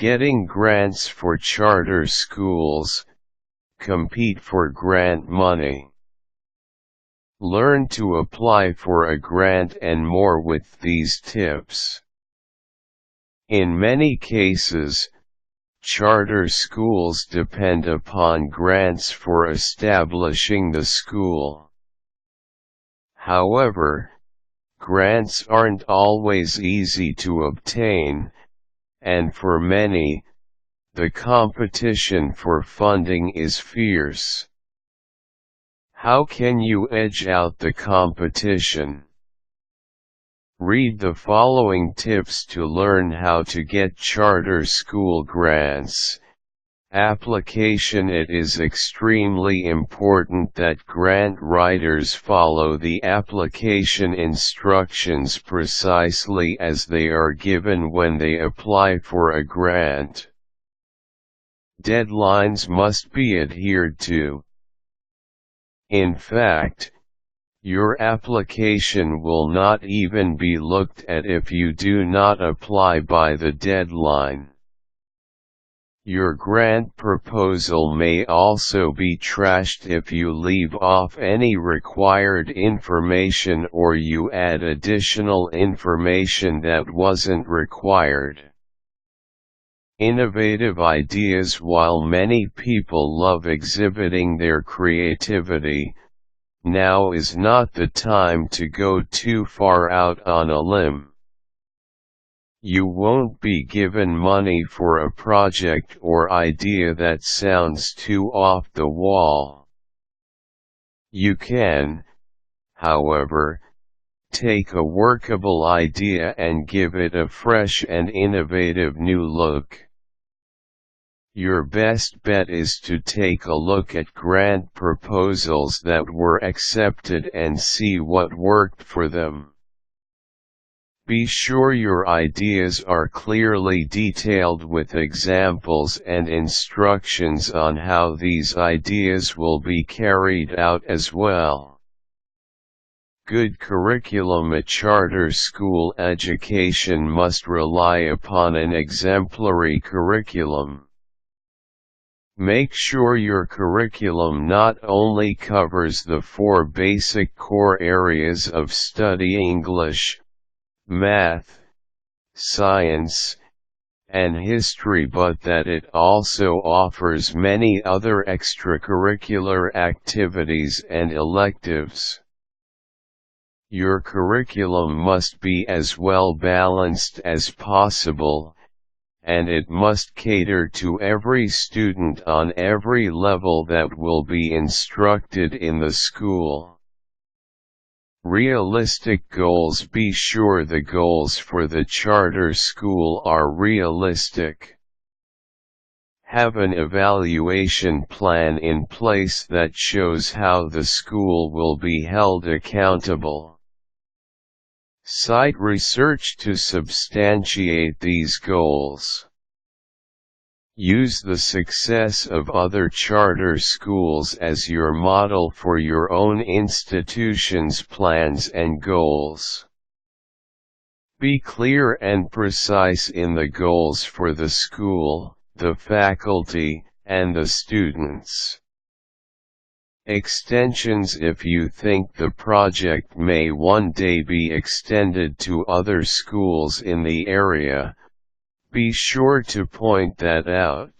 Getting grants for charter schools. Compete for grant money. Learn to apply for a grant and more with these tips. In many cases, charter schools depend upon grants for establishing the school. However, grants aren't always easy to obtain, and for many, the competition for funding is fierce. How can you edge out the competition? Read the following tips to learn how to get charter school grants. Application. It is extremely important that grant writers follow the application instructions precisely as they are given when they apply for a grant. Deadlines must be adhered to. In fact, your application will not even be looked at if you do not apply by the deadline. Your grant proposal may also be trashed if you leave off any required information or you add additional information that wasn't required. Innovative ideas. While many people love exhibiting their creativity, now is not the time to go too far out on a limb. You won't be given money for a project or idea that sounds too off the wall. You can, however, take a workable idea and give it a fresh and innovative new look. Your best bet is to take a look at grant proposals that were accepted and see what worked for them. Be sure your ideas are clearly detailed with examples and instructions on how these ideas will be carried out as well. Good curriculum. A charter school education must rely upon an exemplary curriculum. Make sure your curriculum not only covers the 4 basic core areas of study: English, math, science, and history, but that it also offers many other extracurricular activities and electives. Your curriculum must be as well balanced as possible, and it must cater to every student on every level that will be instructed in the school. Realistic goals. Be sure the goals for the charter school are realistic. Have an evaluation plan in place that shows how the school will be held accountable. Cite research to substantiate these goals. Use the success of other charter schools as your model for your own institution's plans and goals. Be clear and precise in the goals for the school, the faculty, and the students. Extensions. If you think the project may one day be extended to other schools in the area, be sure to point that out.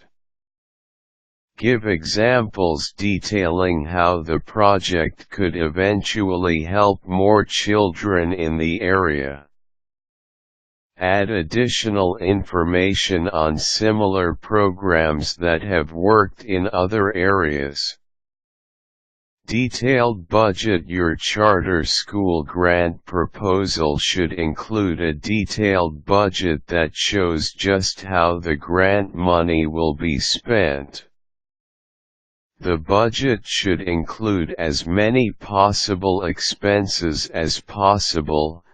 Give examples detailing how the project could eventually help more children in the area. Add additional information on similar programs that have worked in other areas. Detailed budget. Your charter school grant proposal should include a detailed budget that shows just how the grant money will be spent. The budget should include as many possible expenses as possible,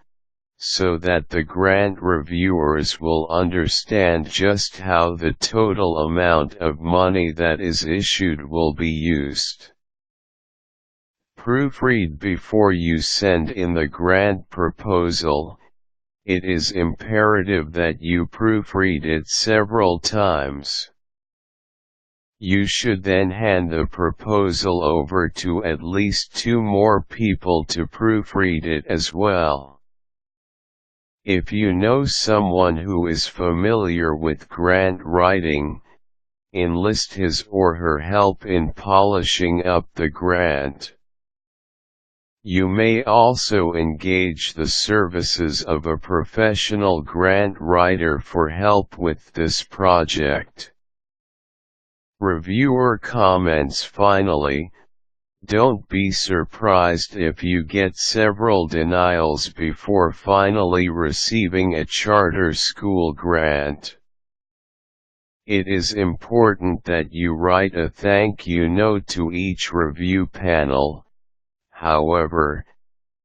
so that the grant reviewers will understand just how the total amount of money that is issued will be used. Proofread before you send in the grant proposal. it is imperative that you proofread it several times. You should then hand the proposal over to at least 2 more people to proofread it as well. If you know someone who is familiar with grant writing, enlist his or her help in polishing up the grant. You may also engage the services of a professional grant writer for help with this project. Reviewer comments. Finally, don't be surprised if you get several denials before finally receiving a charter school grant. It is important that you write a thank you note to each review panel, however,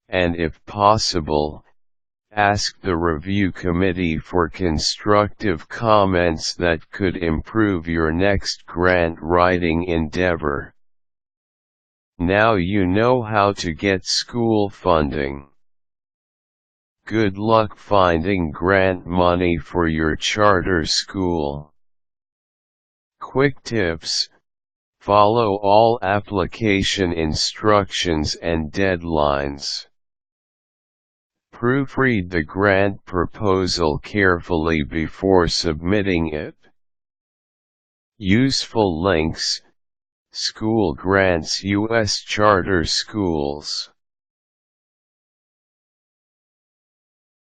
and if possible, ask the review committee for constructive comments that could improve your next grant writing endeavor. Now you know how to get school funding. Good luck finding grant money for your charter school. Quick tips: follow all application instructions and deadlines. Proofread the grant proposal carefully before submitting it. Useful links: School grants, U.S. charter schools.